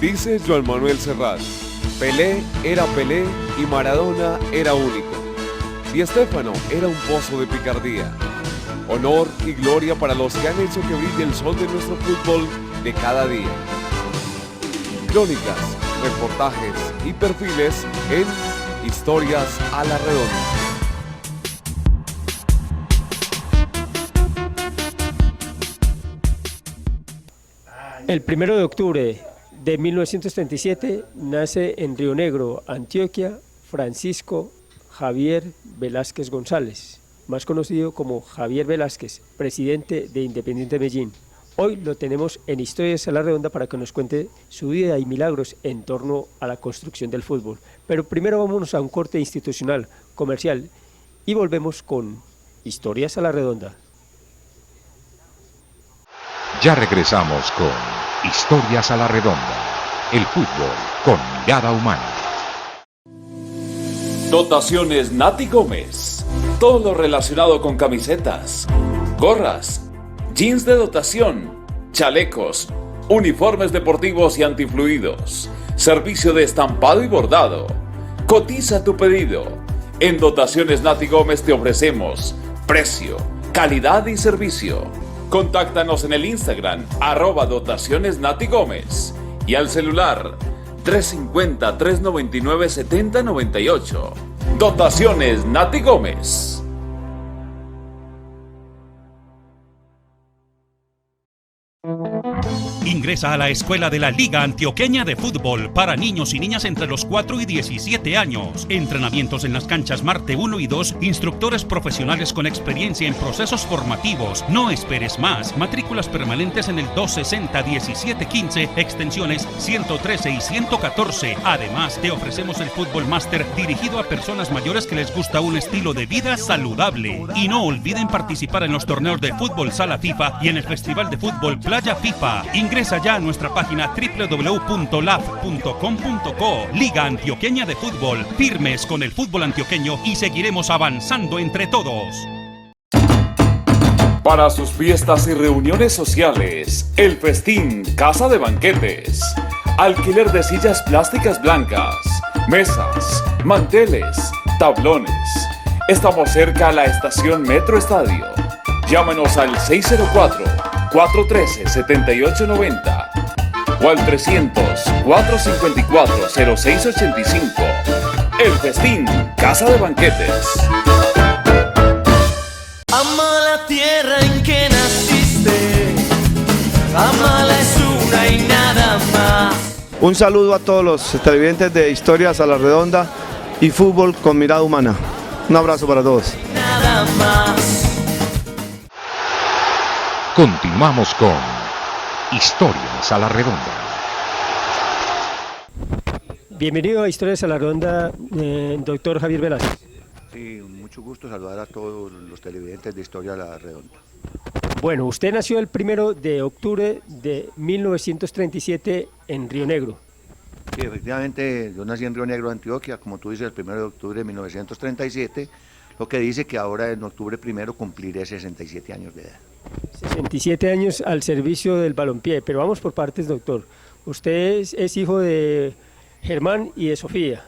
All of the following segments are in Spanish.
Dice Joan Manuel Serrat, Pelé era Pelé y Maradona era único. Di Stéfano era un pozo de picardía. Honor y gloria para los que han hecho que brille el sol de nuestro fútbol de cada día. Crónicas, reportajes y perfiles en Historias a la Redonda. El 1 de octubre de 1937 nace en Río Negro, Antioquia, Francisco Javier Velázquez González, más conocido como Javier Velázquez, presidente de Independiente Medellín. Hoy lo tenemos en Historias a la Redonda para que nos cuente su vida y milagros en torno a la construcción del fútbol. Pero primero vámonos a un corte institucional, comercial, y volvemos con Historias a la Redonda. Ya regresamos con Historias a la Redonda, el fútbol con mirada humana. Dotaciones Nati Gómez. Todo lo relacionado con camisetas, gorras, jeans de dotación, chalecos, uniformes deportivos y antifluidos. Servicio de estampado y bordado. Cotiza tu pedido. En Dotaciones Nati Gómez te ofrecemos precio, calidad y servicio. Contáctanos en el Instagram @Dotaciones Nati Gómez y al celular 350-399-7098. Dotaciones Nati Gómez. Ingresa a la escuela de la Liga Antioqueña de Fútbol para niños y niñas entre los 4 y 17 años. Entrenamientos en las canchas Marte 1 y 2, instructores profesionales con experiencia en procesos formativos. No esperes más. Matrículas permanentes en el 260-1715, extensiones 113 y 114. Además, te ofrecemos el Fútbol Máster dirigido a personas mayores que les gusta un estilo de vida saludable. Y no olviden participar en los torneos de fútbol Sala FIFA y en el Festival de Fútbol Playa FIFA. Ingresa ya a nuestra página www.laf.com.co. Liga Antioqueña de Fútbol. Firmes con el fútbol antioqueño y seguiremos avanzando entre todos. Para sus fiestas y reuniones sociales, El Festín Casa de Banquetes. Alquiler de sillas plásticas blancas, mesas, manteles, tablones. Estamos cerca a la estación Metro Estadio. Llámenos al 604-413-7890 o al 300-454-0685. El Festín Casa de Banquetes. Ama la tierra en que naciste, amala es una y nada más. Un saludo a todos los televidentes de Historias a la Redonda y Fútbol con mirada humana. Un abrazo para todos. Nada más. Continuamos con Historias a la Redonda. Bienvenido a Historias a la Redonda, doctor Javier Velázquez. Sí, mucho gusto saludar a todos los televidentes de Historia a la Redonda. Bueno, usted nació el 1 de octubre de 1937 en Río Negro. Sí, efectivamente, yo nací en Río Negro, Antioquia, como tú dices, el 1 de octubre de 1937, lo que dice que ahora en octubre 1 cumpliré 67 años de edad. 67 años al servicio del balompié, pero vamos por partes, doctor. Usted es hijo de Germán y de Sofía.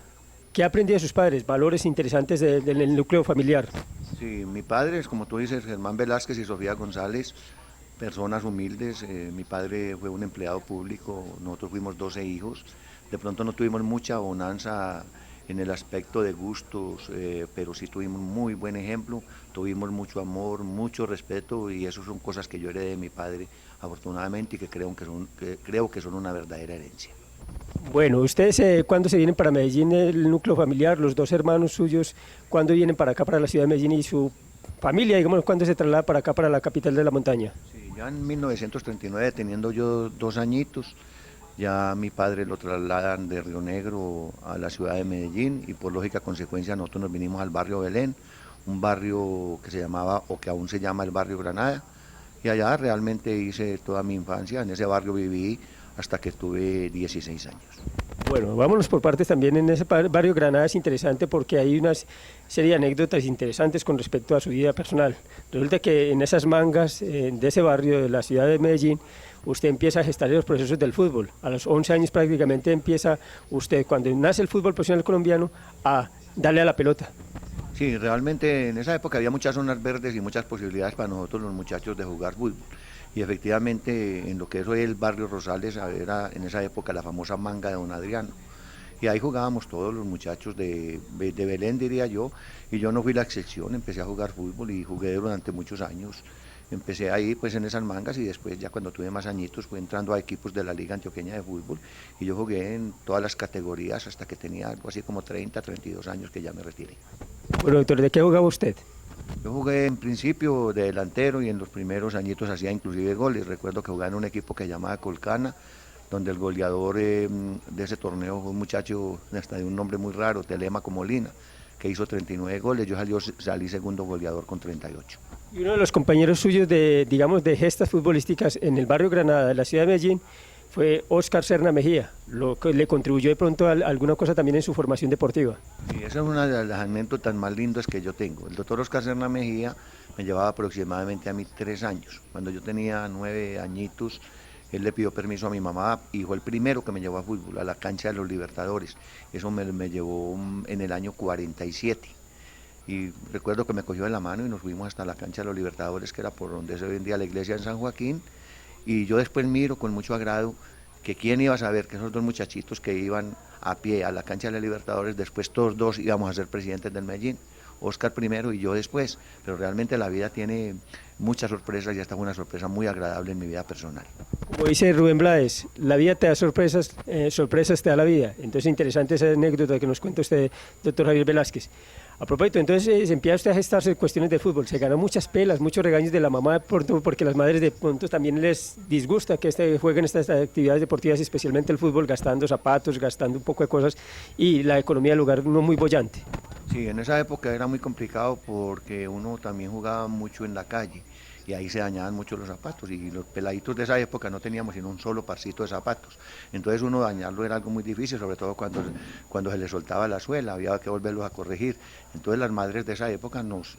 ¿Qué aprendió de sus padres? Valores interesantes del núcleo familiar. Sí, mi padre es, como tú dices, Germán Velázquez y Sofía González, personas humildes. Mi padre fue un empleado público, nosotros fuimos 12 hijos. De pronto no tuvimos mucha bonanza en el aspecto de gustos, pero sí tuvimos muy buen ejemplo, tuvimos mucho amor, mucho respeto, y eso son cosas que yo heredé de mi padre, afortunadamente, y que creo que son una verdadera herencia. Bueno, ustedes ¿cuándo se vienen para Medellín, el núcleo familiar, los dos hermanos suyos, cuándo vienen para acá, para la ciudad de Medellín, y su familia, digamos, cuándo se traslada para acá, para la capital de la montaña? Sí, ya en 1939, teniendo yo 2 añitos, ya mi padre lo trasladan de Río Negro a la ciudad de Medellín, y por lógica consecuencia nosotros nos vinimos al barrio Belén, un barrio que se llamaba, o que aún se llama, el barrio Granada, y allá realmente hice toda mi infancia. En ese barrio viví hasta que tuve 16 años. Bueno, vámonos por partes también. En ese barrio Granada es interesante porque hay una serie de anécdotas interesantes con respecto a su vida personal. Resulta que en esas mangas de ese barrio de la ciudad de Medellín, usted empieza a gestar los procesos del fútbol. A los 11 años prácticamente empieza usted, cuando nace el fútbol profesional colombiano, a darle a la pelota. Sí, realmente en esa época había muchas zonas verdes y muchas posibilidades para nosotros los muchachos de jugar fútbol. Y efectivamente en lo que es hoy el barrio Rosales era en esa época la famosa manga de don Adriano. Y ahí jugábamos todos los muchachos de Belén, diría yo, y yo no fui la excepción, empecé a jugar fútbol y jugué durante muchos años. Empecé ahí pues en esas mangas y después ya cuando tuve más añitos fui entrando a equipos de la Liga Antioqueña de Fútbol y yo jugué en todas las categorías hasta que tenía algo así como 30, 32 años que ya me retiré. Bueno, doctor, ¿de qué jugaba usted? Yo jugué en principio de delantero y en los primeros añitos hacía inclusive goles. Recuerdo que jugaba en un equipo que se llamaba Colcana, donde el goleador de ese torneo fue un muchacho hasta de un nombre muy raro, Telemaco Molina, que hizo 39 goles. Yo salí segundo goleador con 38. Y uno de los compañeros suyos de, digamos, de gestas futbolísticas en el barrio Granada de la ciudad de Medellín fue Óscar Serna Mejía, lo que le contribuyó de pronto a alguna cosa también en su formación deportiva. Sí, esa es una de las anécdotas más lindas que yo tengo. El doctor Óscar Serna Mejía me llevaba aproximadamente a mí 3 años. Cuando yo tenía 9 añitos, él le pidió permiso a mi mamá y fue el primero que me llevó a fútbol, a la cancha de los Libertadores. Eso me llevó en el año 47. Y recuerdo que me cogió de la mano y nos fuimos hasta la cancha de los Libertadores, que era por donde se vendía la iglesia en San Joaquín. Y yo después miro con mucho agrado que quién iba a saber que esos dos muchachitos que iban a pie a la cancha de los Libertadores, después todos dos íbamos a ser presidentes del Medellín, Óscar primero y yo después, pero realmente la vida tiene muchas sorpresas y esta fue una sorpresa muy agradable en mi vida personal. Como dice Rubén Blades, la vida te da sorpresas, sorpresas te da la vida. Entonces interesante esa anécdota que nos cuenta usted, doctor Javier Velázquez. A propósito, entonces empieza usted a gestarse cuestiones de fútbol, se ganó muchas pelas, muchos regaños de la mamá, porque las madres de pronto también les disgusta que jueguen estas actividades deportivas, especialmente el fútbol, gastando zapatos, gastando un poco de cosas y la economía del lugar no muy bollante. Sí, en esa época era muy complicado porque uno también jugaba mucho en la calle y ahí se dañaban mucho los zapatos y los peladitos de esa época no teníamos sino un solo parcito de zapatos, entonces uno dañarlo era algo muy difícil, sobre todo cuando se le soltaba la suela, había que volverlos a corregir, entonces las madres de esa época nos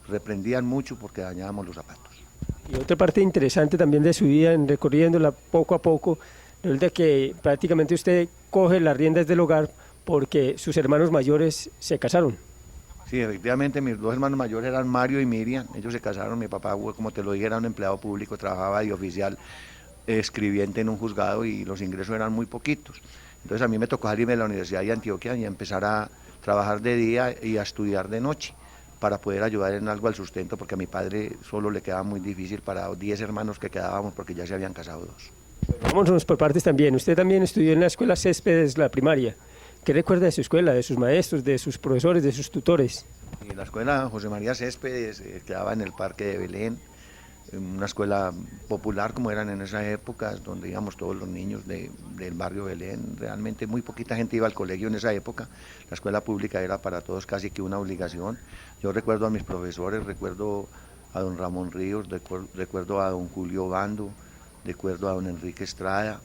reprendían mucho porque dañábamos los zapatos. Y otra parte interesante también de su vida, en recorriéndola poco a poco, resulta que prácticamente usted coge las riendas del hogar porque sus hermanos mayores se casaron. Sí, efectivamente, mis dos hermanos mayores eran Mario y Miriam, ellos se casaron, mi papá, como te lo dije, era un empleado público, trabajaba de oficial escribiente en un juzgado y los ingresos eran muy poquitos. Entonces a mí me tocó salirme de la Universidad de Antioquia y empezar a trabajar de día y a estudiar de noche para poder ayudar en algo al sustento, porque a mi padre solo le quedaba muy difícil para 10 hermanos que quedábamos porque ya se habían casado 2. Vámonos por partes también, usted también estudió en la escuela Céspedes, la primaria. ¿Qué recuerda de su escuela, de sus maestros, de sus profesores, de sus tutores? Y la escuela José María Céspedes quedaba en el Parque de Belén, una escuela popular como eran en esa época, donde íbamos todos los niños del barrio Belén. Realmente muy poquita gente iba al colegio en esa época, la escuela pública era para todos casi que una obligación. Yo recuerdo a mis profesores, recuerdo a don Ramón Ríos, recuerdo a don Julio Bando, recuerdo a don Enrique Estrada.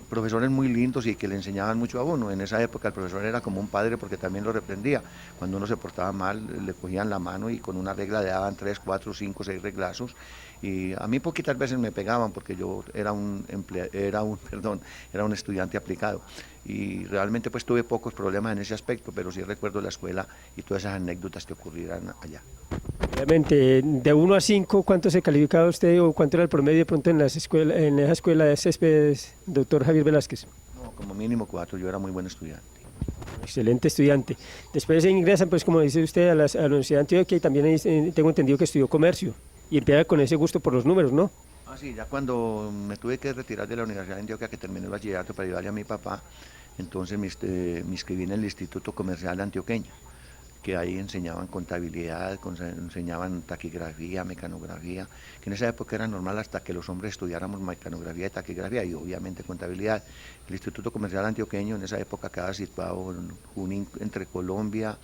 Profesores muy lindos y que le enseñaban mucho a uno. En esa época el profesor era como un padre porque también lo reprendía. Cuando uno se portaba mal le cogían la mano y con una regla le daban 3, 4, 5, 6 reglazos. Y a mí poquitas veces me pegaban porque yo era un estudiante aplicado. Y realmente pues tuve pocos problemas en ese aspecto, pero sí recuerdo la escuela y todas esas anécdotas que ocurrieran allá. Obviamente, de 1 a 5, ¿cuánto se calificaba usted o cuánto era el promedio de pronto en esa escuela de Céspedes, doctor Javier Velázquez? No, como mínimo 4, yo era muy buen estudiante. Excelente estudiante. Después se ingresan, pues como dice usted, a la Universidad de Antioquia y también tengo entendido que estudió comercio y empieza con ese gusto por los números, ¿no? Ah, sí, ya cuando me tuve que retirar de la Universidad de Antioquia, que terminé el bachillerato para ayudarle a mi papá, entonces me inscribí en el Instituto Comercial Antioqueño, que ahí enseñaban contabilidad, enseñaban taquigrafía, mecanografía, que en esa época era normal hasta que los hombres estudiáramos mecanografía y taquigrafía y obviamente contabilidad. El Instituto Comercial Antioqueño en esa época quedaba situado en Junín, entre Colombia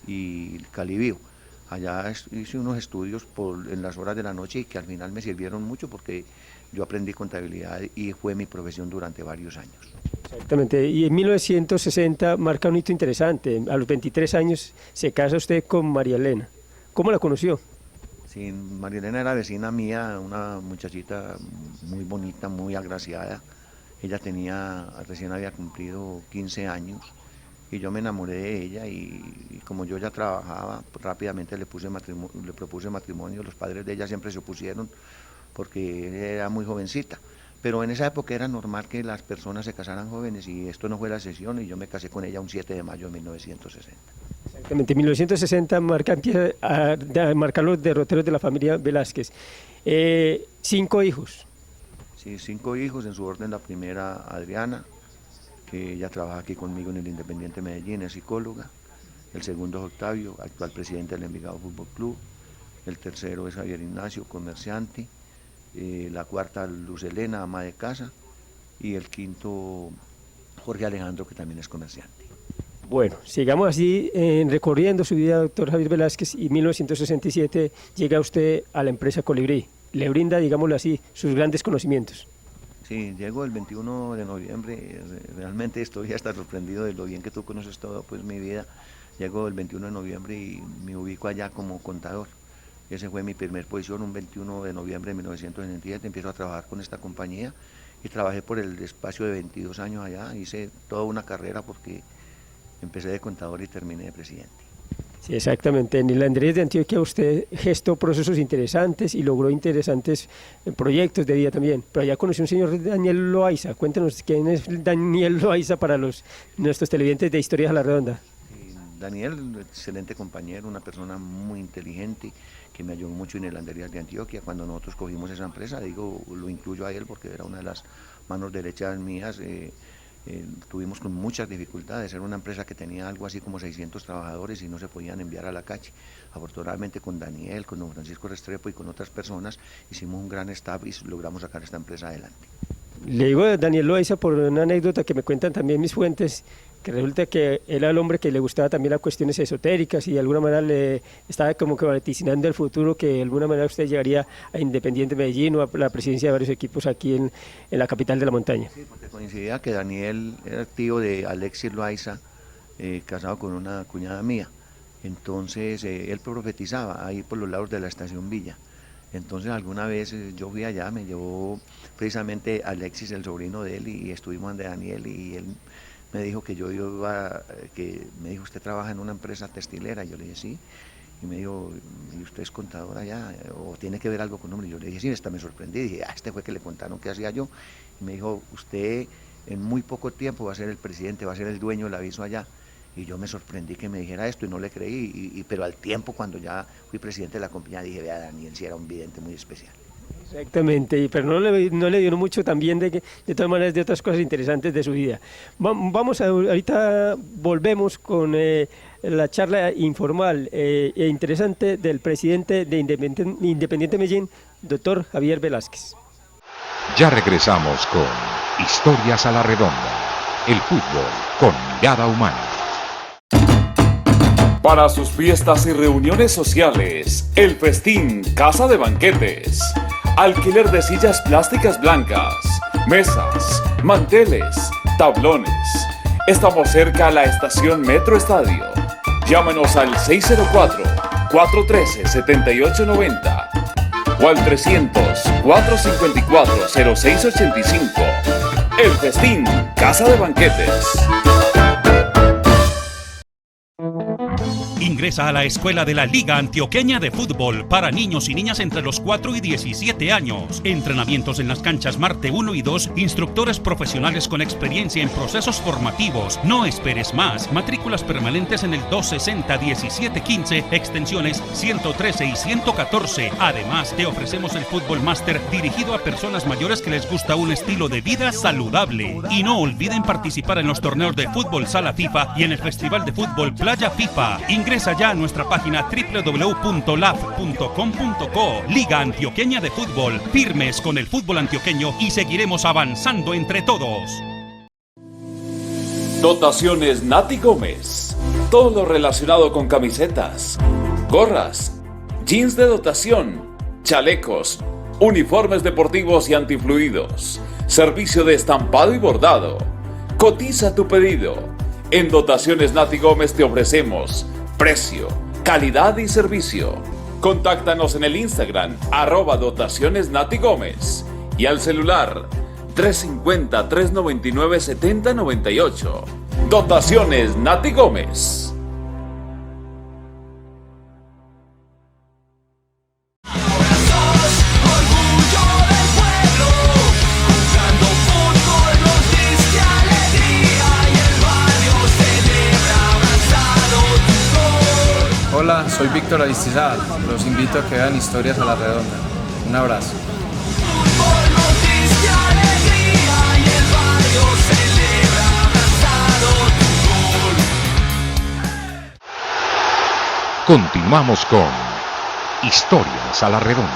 y Calibío. Allá hice unos estudios en las horas de la noche y que al final me sirvieron mucho porque yo aprendí contabilidad y fue mi profesión durante varios años. Exactamente, y en 1960 marca un hito interesante. A los 23 años se casa usted con María Elena. ¿Cómo la conoció? Sí, María Elena era vecina mía, una muchachita muy bonita, muy agraciada. Ella recién había cumplido 15 años y yo me enamoré de ella y como yo ya trabajaba, pues rápidamente le propuse matrimonio. Los padres de ella siempre se opusieron porque ella era muy jovencita. Pero en esa época era normal que las personas se casaran jóvenes y esto no fue la excepción y yo me casé con ella un 7 de mayo de 1960. Exactamente, en 1960 empieza a marcar los derroteros de la familia Velázquez. 5 hijos. Sí, 5 hijos, en su orden la primera Adriana, que ella trabaja aquí conmigo en el Independiente Medellín, es psicóloga. El segundo es Octavio, actual presidente del Envigado Fútbol Club. El tercero es Javier Ignacio, comerciante. La cuarta Luz Elena, ama de casa, y el quinto Jorge Alejandro, que también es comerciante. Bueno, sigamos así recorriendo su vida, doctor Javier Velázquez, y en 1967 llega usted a la empresa Colibrí, le brinda, digámoslo así, sus grandes conocimientos. Sí, llego el 21 de noviembre, realmente estoy hasta sorprendido de lo bien que tú conoces todo, pues mi vida. Llego el 21 de noviembre y me ubico allá como contador. Ese fue mi primer posición, un 21 de noviembre de 1967, empiezo a trabajar con esta compañía y trabajé por el espacio de 22 años allá, hice toda una carrera porque empecé de contador y terminé de presidente. Sí, exactamente. En el Andrés de Antioquia usted gestó procesos interesantes y logró interesantes proyectos de vida también, pero allá conoció un señor Daniel Loaiza. Cuéntanos quién es Daniel Loaiza para nuestros televidentes de Historias a la Redonda. Daniel, excelente compañero, una persona muy inteligente que me ayudó mucho en el Andrés de Antioquia. Cuando nosotros cogimos esa empresa, lo incluyo a él porque era una de las manos derechas mías. Tuvimos con muchas dificultades, era una empresa que tenía algo así como 600 trabajadores y no se podían enviar a la calle. Afortunadamente con Daniel, con don Francisco Restrepo y con otras personas hicimos un gran staff y logramos sacar esta empresa adelante. Le digo a Daniel Loaiza por una anécdota que me cuentan también mis fuentes, que resulta que él era el hombre que le gustaba también las cuestiones esotéricas y de alguna manera le estaba como que vaticinando el futuro, que de alguna manera usted llegaría a Independiente Medellín o a la presidencia de varios equipos aquí en la capital de la montaña. Sí, porque coincidía que Daniel era tío de Alexis Loaiza, casado con una cuñada mía. Entonces él profetizaba ahí por los lados de la Estación Villa. Entonces alguna vez yo fui allá, me llevó precisamente Alexis, el sobrino de él, y estuvimos ante Daniel y él me dijo que me dijo, ¿usted trabaja en una empresa textilera? Y yo le dije, sí. Y me dijo, ¿y usted es contador allá? ¿O tiene que ver algo con nombre? Y yo le dije, sí, hasta me sorprendí. Dije, este fue que le contaron qué hacía yo. Y me dijo, usted en muy poco tiempo va a ser el presidente, va a ser el dueño del aviso allá. Y yo me sorprendí que me dijera esto y no le creí, pero al tiempo cuando ya fui presidente de la compañía dije, vea, Daniel sí era un vidente muy especial. Exactamente, pero no le dio mucho también de todas maneras de otras cosas interesantes de su vida. Ahorita volvemos con la charla informal e interesante del presidente de Independiente Medellín, doctor Javier Velázquez. Ya regresamos con Historias a la Redonda, el fútbol con mirada humana. Para sus fiestas y reuniones sociales, El Festín Casa de Banquetes. Alquiler de sillas plásticas blancas, mesas, manteles, tablones. Estamos cerca a la estación Metro Estadio. Llámanos al 604-413-7890 o al 300-454-0685. El Festín Casa de Banquetes. Ingresa a la escuela de la Liga Antioqueña de Fútbol para niños y niñas entre los 4 y 17 años. Entrenamientos en las canchas Marte 1 y 2, instructores profesionales con experiencia en procesos formativos. No esperes más. Matrículas permanentes en el 260-1715, extensiones 113 y 114. Además, te ofrecemos el Fútbol Máster dirigido a personas mayores que les gusta un estilo de vida saludable. Y no olviden participar en los torneos de fútbol Sala FIFA y en el Festival de Fútbol Playa FIFA. Ingresa ya a nuestra página www.laf.com.co. Liga Antioqueña de Fútbol. Firmes con el fútbol antioqueño y seguiremos avanzando entre todos. Dotaciones Nati Gómez. Todo lo relacionado con camisetas, gorras, jeans de dotación, chalecos, uniformes deportivos y antifluidos. Servicio de estampado y bordado. Cotiza tu pedido. En Dotaciones Nati Gómez te ofrecemos precio, calidad y servicio. Contáctanos en el Instagram @Dotaciones Nati Gómez y al celular 350-399-7098. Dotaciones Nati Gómez. Hola, soy Víctor Aristizábal. Los invito a que vean Historias a la Redonda. Un abrazo. Continuamos con Historias a la Redonda.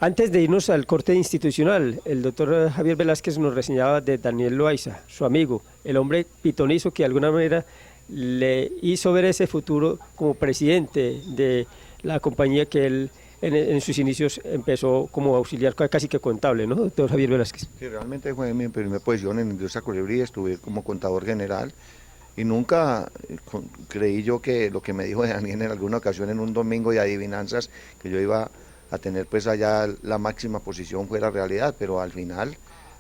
Antes de irnos al corte institucional, el doctor Javier Velázquez nos reseñaba de Daniel Loaiza, su amigo, el hombre pitonizo que de alguna manera le hizo ver ese futuro como presidente de la compañía que él en sus inicios empezó como auxiliar casi que contable, ¿no, doctor Javier Velázquez? Sí, realmente fue mi primera posición en Industria Colibrí, estuve como contador general y nunca creí yo que lo que me dijo Daniel en alguna ocasión en un domingo de adivinanzas, que yo iba a tener pues allá la máxima posición, fuera realidad, pero al final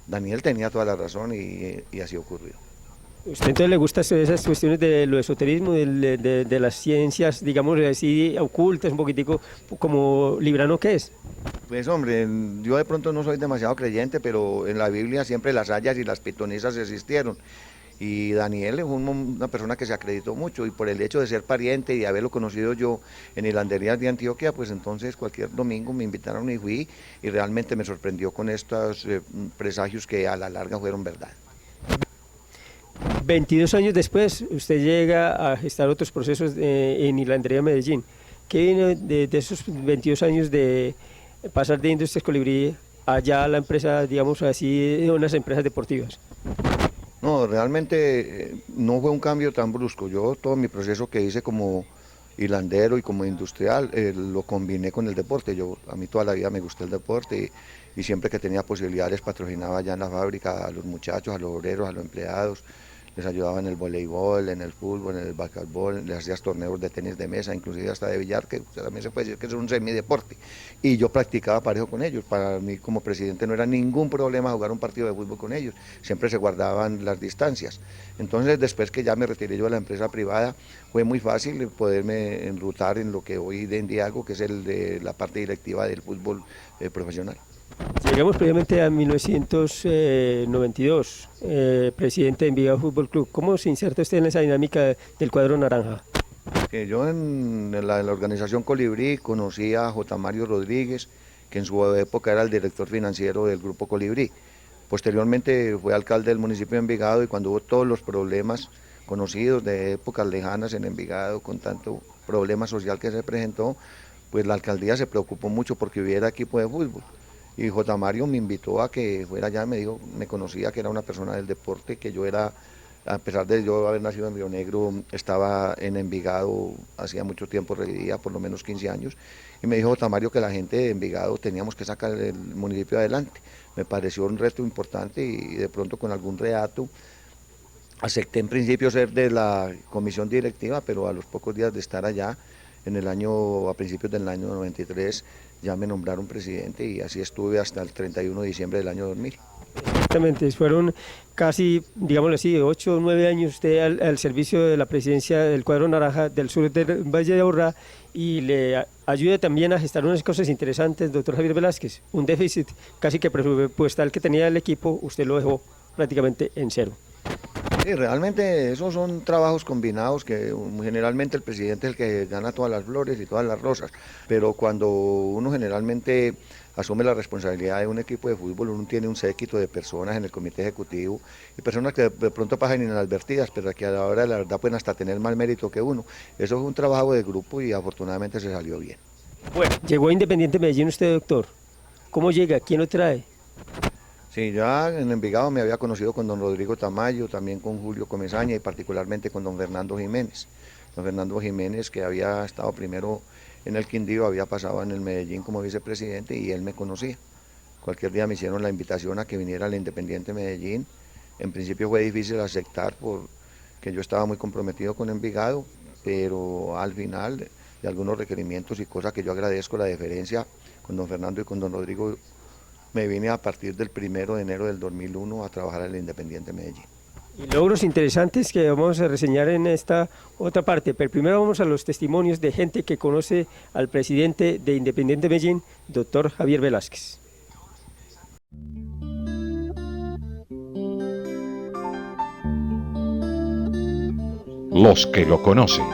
Daniel tenía toda la razón y así ocurrió. ¿Usted entonces le gustan esas cuestiones de lo esoterismo, de las ciencias, digamos así, ocultas, un poquitico como librano que es? Pues hombre, yo de pronto no soy demasiado creyente, pero en la Biblia siempre las hayas y las pitonisas existieron. Y Daniel es una persona que se acreditó mucho, y por el hecho de ser pariente y de haberlo conocido yo en hilanderías de Antioquia, pues entonces cualquier domingo me invitaron y fui, y realmente me sorprendió con estos presagios que a la larga fueron verdad. 22 años después, usted llega a gestar otros procesos en Hilandería Medellín. ¿Qué viene de esos 22 años de pasar de Industrias Colibrí allá a la empresa, digamos así, unas empresas deportivas? No, realmente no fue un cambio tan brusco. Yo todo mi proceso que hice como hilandero y como industrial lo combiné con el deporte. A mí toda la vida me gustó el deporte y siempre que tenía posibilidades patrocinaba allá en la fábrica a los muchachos, a los obreros, a los empleados. Les ayudaba en el voleibol, en el fútbol, en el básquetbol, les hacía torneos de tenis de mesa, inclusive hasta de billar, que también se puede decir que es un semideporte. Y yo practicaba parejo con ellos. Para mí como presidente no era ningún problema jugar un partido de fútbol con ellos. Siempre se guardaban las distancias. Entonces después que ya me retiré yo de la empresa privada, fue muy fácil poderme enrutar en lo que hoy en día hago, que es el de la parte directiva del fútbol profesional. Llegamos previamente a 1992, presidente de Envigado Fútbol Club. ¿Cómo se inserta usted en esa dinámica del cuadro naranja? Que yo en la organización Colibrí conocí a J. Mario Rodríguez, que en su época era el director financiero del Grupo Colibrí. Posteriormente fue alcalde del municipio de Envigado, y cuando hubo todos los problemas conocidos de épocas lejanas en Envigado, con tanto problema social que se presentó, pues la alcaldía se preocupó mucho porque hubiera equipo de fútbol. Y J. Mario me invitó a que fuera allá, me conocía que era una persona del deporte, que yo era, a pesar de yo haber nacido en Río Negro, estaba en Envigado, hacía mucho tiempo, residía por lo menos 15 años, y me dijo J. Mario que la gente de Envigado teníamos que sacar el municipio adelante. Me pareció un reto importante y de pronto con algún reato acepté en principio ser de la comisión directiva, pero a los pocos días de estar allá, a principios del año 93, ya me nombraron presidente y así estuve hasta el 31 de diciembre del año 2000. Exactamente, fueron casi, digámoslo así, 8 o 9 años usted al servicio de la presidencia del cuadro naranja del sur del Valle de Aburrá, y le ayuda también a gestar unas cosas interesantes, doctor Javier Velázquez. Un déficit casi que presupuestal que tenía el equipo, usted lo dejó prácticamente en cero. Sí, realmente esos son trabajos combinados que generalmente el presidente es el que gana todas las flores y todas las rosas, pero cuando uno generalmente asume la responsabilidad de un equipo de fútbol, uno tiene un séquito de personas en el comité ejecutivo y personas que de pronto pasan inadvertidas, pero que a la hora de la verdad pueden hasta tener más mérito que uno. Eso es un trabajo de grupo y afortunadamente se salió bien. Bueno, llegó a Independiente Medellín usted, doctor. ¿Cómo llega? ¿Quién lo trae? Sí, ya en Envigado me había conocido con don Rodrigo Tamayo, también con Julio Comesaña y particularmente con don Fernando Jiménez. Don Fernando Jiménez, que había estado primero en el Quindío, había pasado en el Medellín como vicepresidente y él me conocía. Cualquier día me hicieron la invitación a que viniera al Independiente Medellín. En principio fue difícil aceptar porque yo estaba muy comprometido con Envigado, pero al final de algunos requerimientos y cosas que yo agradezco, la deferencia con don Fernando y con don Rodrigo, me vine a partir del 1 de enero del 2001 a trabajar al Independiente Medellín. Y logros interesantes que vamos a reseñar en esta otra parte, pero primero vamos a los testimonios de gente que conoce al presidente de Independiente Medellín, doctor Javier Velázquez. Los que lo conocen.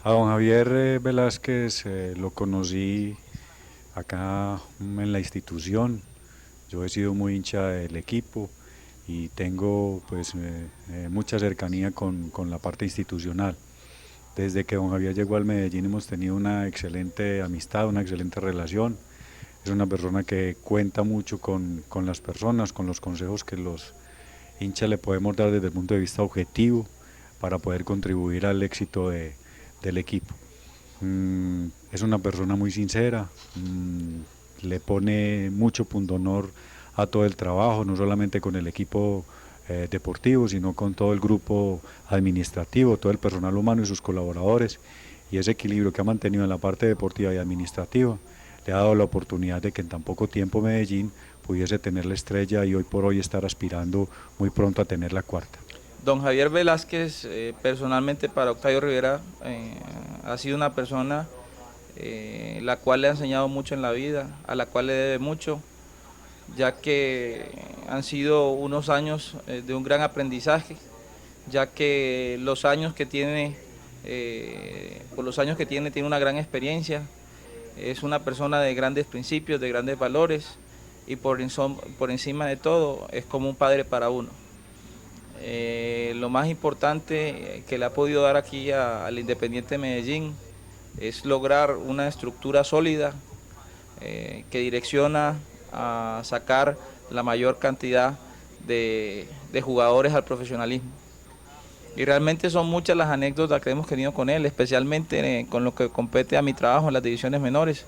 A don Javier Velázquez lo conocí acá en la institución. Yo he sido muy hincha del equipo y tengo pues mucha cercanía con la parte institucional. Desde que don Javier llegó al Medellín hemos tenido una excelente amistad, una excelente relación. Es una persona que cuenta mucho con las personas, con los consejos que los hinchas le podemos dar desde el punto de vista objetivo para poder contribuir al éxito del equipo. Es una persona muy sincera, le pone mucho pundonor a todo el trabajo, no solamente con el equipo deportivo, sino con todo el grupo administrativo, todo el personal humano y sus colaboradores, y ese equilibrio que ha mantenido en la parte deportiva y administrativa le ha dado la oportunidad de que en tan poco tiempo Medellín pudiese tener la estrella y hoy por hoy estar aspirando muy pronto a tener la cuarta. Don Javier Velázquez, personalmente para Octavio Rivera, ha sido una persona la cual le ha enseñado mucho en la vida, a la cual le debe mucho, ya que han sido unos años de un gran aprendizaje, ya que los años que tiene, tiene una gran experiencia, es una persona de grandes principios, de grandes valores, y por encima de todo es como un padre para uno. Lo más importante que le ha podido dar aquí al Independiente Medellín es lograr una estructura sólida que direcciona a sacar la mayor cantidad de jugadores al profesionalismo. Y realmente son muchas las anécdotas que hemos tenido con él, especialmente con lo que compete a mi trabajo en las divisiones menores,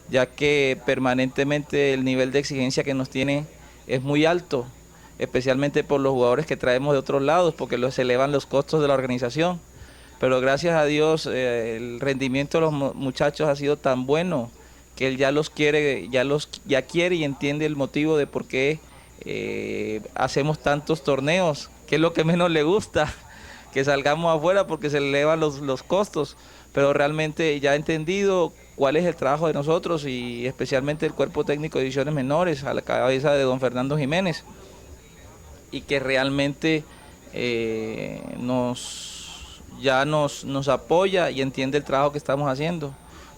ya que permanentemente el nivel de exigencia que nos tiene es muy alto, especialmente por los jugadores que traemos de otros lados, porque se elevan los costos de la organización. Pero gracias a Dios el rendimiento de los muchachos ha sido tan bueno que él ya quiere y entiende el motivo de por qué hacemos tantos torneos, que es lo que menos le gusta, que salgamos afuera porque se elevan los costos, pero realmente ya ha entendido cuál es el trabajo de nosotros y especialmente el cuerpo técnico de divisiones menores a la cabeza de don Fernando Jiménez, y que realmente nos apoya y entiende el trabajo que estamos haciendo.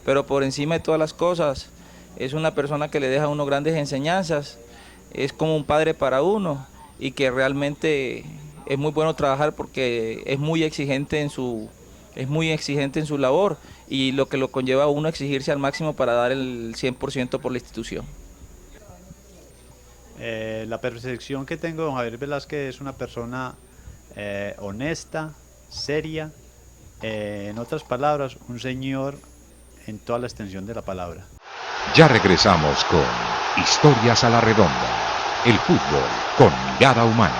Pero por encima de todas las cosas es una persona que le deja a uno grandes enseñanzas, es como un padre para uno, y que realmente es muy bueno trabajar porque es muy exigente en su labor, y lo que lo conlleva a uno a exigirse al máximo para dar el 100% por la institución. La percepción que tengo de don Javier Velázquez es una persona honesta, seria, en otras palabras, un señor en toda la extensión de la palabra. Ya regresamos con Historias a la Redonda, el fútbol con mirada humana.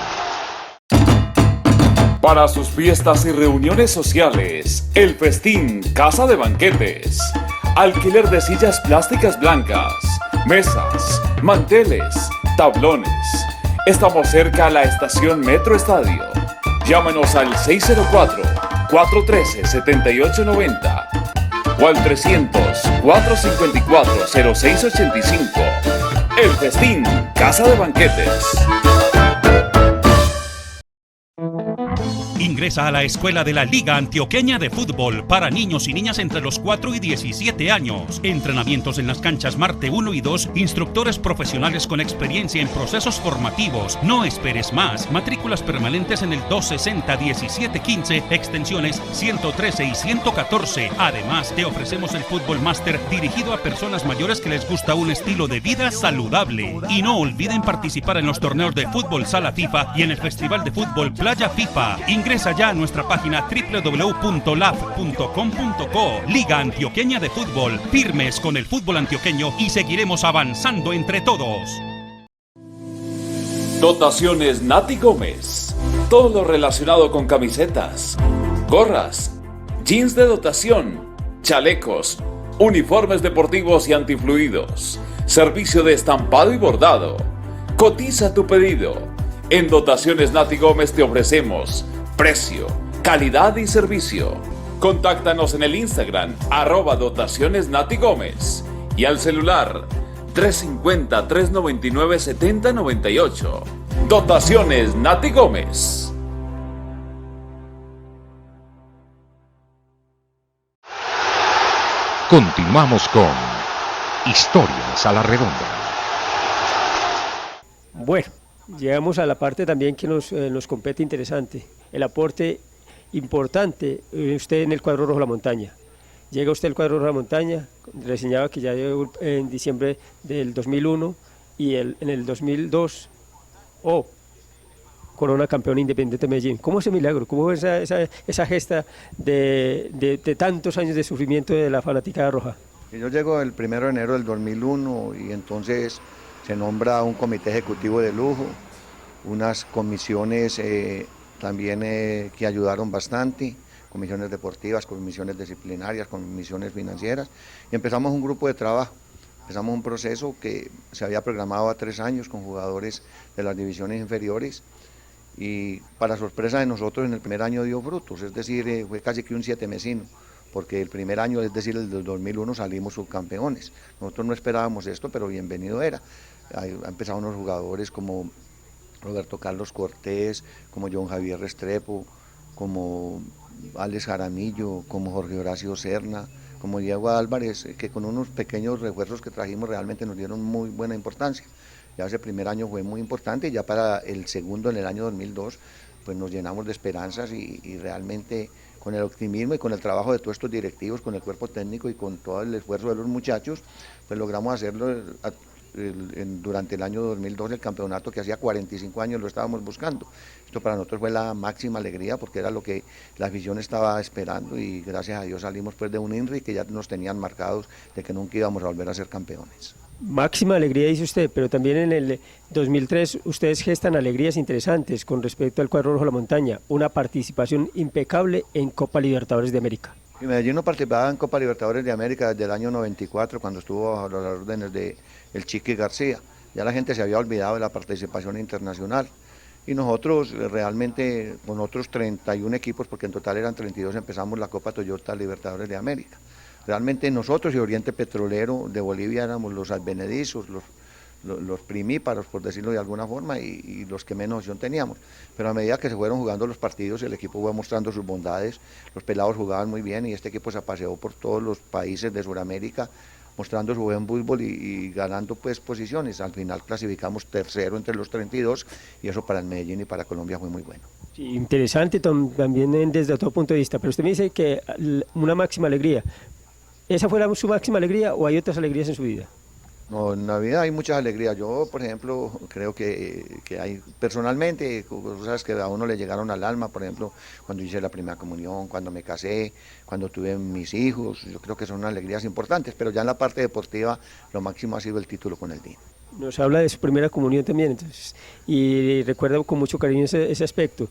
Para sus fiestas y reuniones sociales, El Festín Casa de Banquetes. Alquiler de sillas plásticas blancas, mesas, manteles, tablones. Estamos cerca a la estación Metro Estadio. Llámenos al 604-413-7890 o al 300-454-0685. El Festín Casa de Banquetes. Ingresa a la escuela de la Liga Antioqueña de Fútbol para niños y niñas entre los 4 y 17 años. Entrenamientos en las canchas Marte 1 y 2, instructores profesionales con experiencia en procesos formativos. No esperes más. Matrículas permanentes en el 260-1715, extensiones 113 y 114. Además, te ofrecemos el Fútbol Máster dirigido a personas mayores que les gusta un estilo de vida saludable. Y no olviden participar en los torneos de fútbol Sala FIFA y en el Festival de Fútbol Playa FIFA. Ingresa Ingresa ya a nuestra página www.laf.com.co. Liga Antioqueña de Fútbol. Firmes con el fútbol antioqueño y seguiremos avanzando entre todos. Dotaciones Nati Gómez. Todo lo relacionado con camisetas, gorras, jeans de dotación, chalecos, uniformes deportivos y antifluidos. Servicio de estampado y bordado. Cotiza tu pedido. En Dotaciones Nati Gómez te ofrecemos precio, calidad y servicio. Contáctanos en el Instagram @Dotaciones Nati Gómez y al celular 350-399-7098. Dotaciones Nati Gómez. Continuamos con Historias a la Redonda. Bueno, llegamos a la parte también que nos compete interesante, el aporte importante, usted en el cuadro rojo de la montaña. Llega usted al cuadro rojo de la montaña, reseñaba que ya llegó en diciembre del 2001 y en el 2002, corona campeón Independiente Medellín. ¿Cómo es ese milagro? ¿Cómo es esa gesta de tantos años de sufrimiento de la fanaticada roja? Yo llego el 1 de enero del 2001 y entonces se nombra un comité ejecutivo de lujo, unas comisiones también que ayudaron bastante, comisiones deportivas, comisiones disciplinarias, comisiones financieras, y empezamos un grupo de trabajo, empezamos un proceso que se había programado a 3 años con jugadores de las divisiones inferiores, y para sorpresa de nosotros en el primer año dio frutos, es decir, fue casi que un 7mesino, porque el primer año, es decir, el del 2001 salimos subcampeones. Nosotros no esperábamos esto, pero bienvenido era. Han empezado unos jugadores como Roberto Carlos Cortés, como John Javier Restrepo, como Alex Jaramillo, como Jorge Horacio Serna, como Diego Álvarez, que con unos pequeños refuerzos que trajimos realmente nos dieron muy buena importancia. Ya ese primer año fue muy importante, y ya para el segundo, en el año 2002, pues nos llenamos de esperanzas y realmente con el optimismo y con el trabajo de todos estos directivos, con el cuerpo técnico y con todo el esfuerzo de los muchachos, pues logramos hacerlo durante el año 2002, el campeonato que hacía 45 años lo estábamos buscando. Esto para nosotros fue la máxima alegría porque era lo que la afición estaba esperando, y gracias a Dios salimos pues de un INRI que ya nos tenían marcados de que nunca íbamos a volver a ser campeones. Máxima alegría, dice usted, pero también en el 2003 ustedes gestan alegrías interesantes con respecto al cuadro rojo de la montaña, una participación impecable en Copa Libertadores de América. Y Medellín no participaba en Copa Libertadores de América desde el año 94, cuando estuvo bajo las órdenes de el Chiqui García. Ya la gente se había olvidado de la participación internacional. Y nosotros realmente, con otros 31 equipos, porque en total eran 32, empezamos la Copa Toyota Libertadores de América. Realmente nosotros y Oriente Petrolero de Bolivia éramos los advenedizos, los primíparos, por decirlo de alguna forma, y los que menos opción teníamos. Pero a medida que se fueron jugando los partidos, el equipo fue mostrando sus bondades, los pelados jugaban muy bien, y este equipo se paseó por todos los países de Sudamérica, mostrando su buen fútbol y ganando pues posiciones. Al final clasificamos tercero entre los 32, y eso para el Medellín y para Colombia fue muy bueno. Sí, interesante también desde todo punto de vista, pero usted me dice que una máxima alegría. ¿Esa fue su máxima alegría o hay otras alegrías en su vida? No, en la vida hay muchas alegrías. Yo, por ejemplo, creo que hay personalmente cosas que a uno le llegaron al alma, por ejemplo, cuando hice la primera comunión, cuando me casé, cuando tuve mis hijos. Yo creo que son alegrías importantes, pero ya en la parte deportiva lo máximo ha sido el título con el DIN. Nos habla de su primera comunión también, entonces, y recuerda con mucho cariño ese aspecto.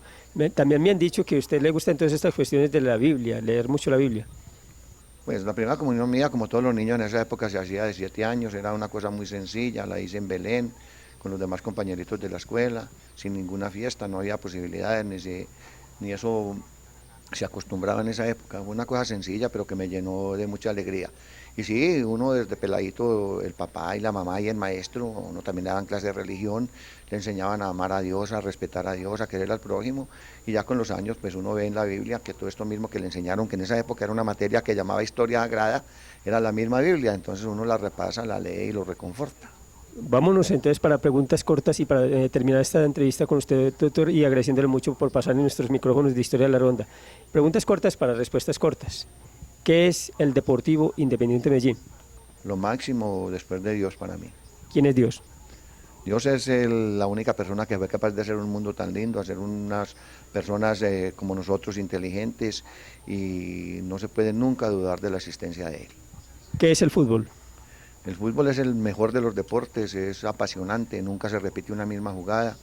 También me han dicho que a usted le gusta entonces estas cuestiones de la Biblia, leer mucho la Biblia. Pues la primera comunión mía, como todos los niños en esa época, se hacía de 7 años, era una cosa muy sencilla, la hice en Belén, con los demás compañeritos de la escuela, sin ninguna fiesta, no había posibilidades, ni eso se acostumbraba en esa época, fue una cosa sencilla, pero que me llenó de mucha alegría. Y sí, uno desde peladito, el papá y la mamá y el maestro, uno también le daban clase de religión, le enseñaban a amar a Dios, a respetar a Dios, a querer al prójimo, y ya con los años pues uno ve en la Biblia que todo esto mismo que le enseñaron, que en esa época era una materia que llamaba historia sagrada, era la misma Biblia, entonces uno la repasa, la lee y lo reconforta. Vámonos entonces para preguntas cortas y para terminar esta entrevista con usted, doctor, y agradeciéndole mucho por pasar en nuestros micrófonos de Historia de la Redonda. Preguntas cortas para respuestas cortas. ¿Qué es el Deportivo Independiente Medellín? Lo máximo después de Dios para mí. ¿Quién es Dios? Dios es la única persona que fue capaz de hacer un mundo tan lindo, hacer unas personas como nosotros inteligentes, y no se puede nunca dudar de la existencia de Él. ¿Qué es el fútbol? El fútbol es el mejor de los deportes, es apasionante, nunca se repite una misma jugada,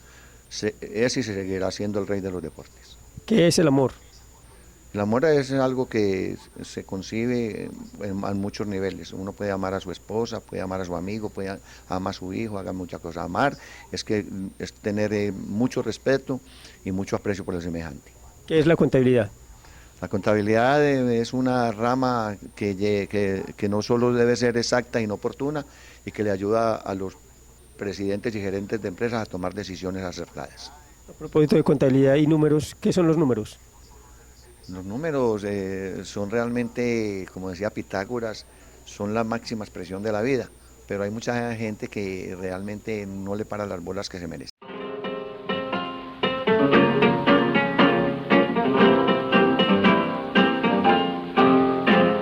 es y se seguirá siendo el rey de los deportes. ¿Qué es el amor? El amor es algo que se concibe en muchos niveles. Uno puede amar a su esposa, puede amar a su amigo, puede amar a su hijo, haga muchas cosas. Amar es tener mucho respeto y mucho aprecio por el semejante. ¿Qué es la contabilidad? La contabilidad es una rama que no solo debe ser exacta y no oportuna, y que le ayuda a los presidentes y gerentes de empresas a tomar decisiones acertadas. A propósito de contabilidad y números, ¿qué son los números? Los números son realmente, como decía Pitágoras, son la máxima expresión de la vida, pero hay mucha gente que realmente no le para las bolas que se merece.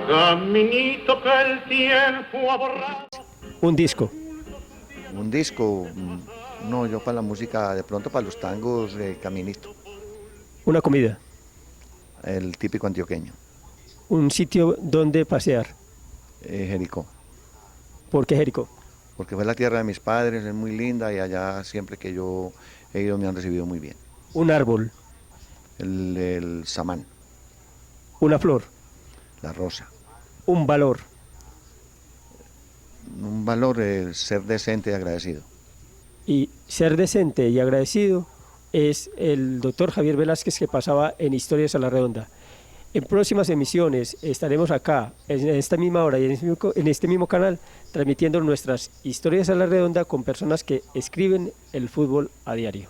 Caminito que el tiempo ha borrado. Un disco. Un disco, no, yo para la música, de pronto para los tangos, Caminito. Una comida. El típico antioqueño. Un sitio donde pasear. Jericó. ¿Por qué Jericó? Porque fue la tierra de mis padres, es muy linda, y allá siempre que yo he ido me han recibido muy bien. Un árbol. El samán. Una flor. La rosa. Un valor. Un valor, el ser decente y agradecido. Y ser decente y agradecido es el doctor Javier Velázquez, que pasaba en Historias a la Redonda. En próximas emisiones estaremos acá, en esta misma hora y en este mismo canal, transmitiendo nuestras Historias a la Redonda con personas que escriben el fútbol a diario.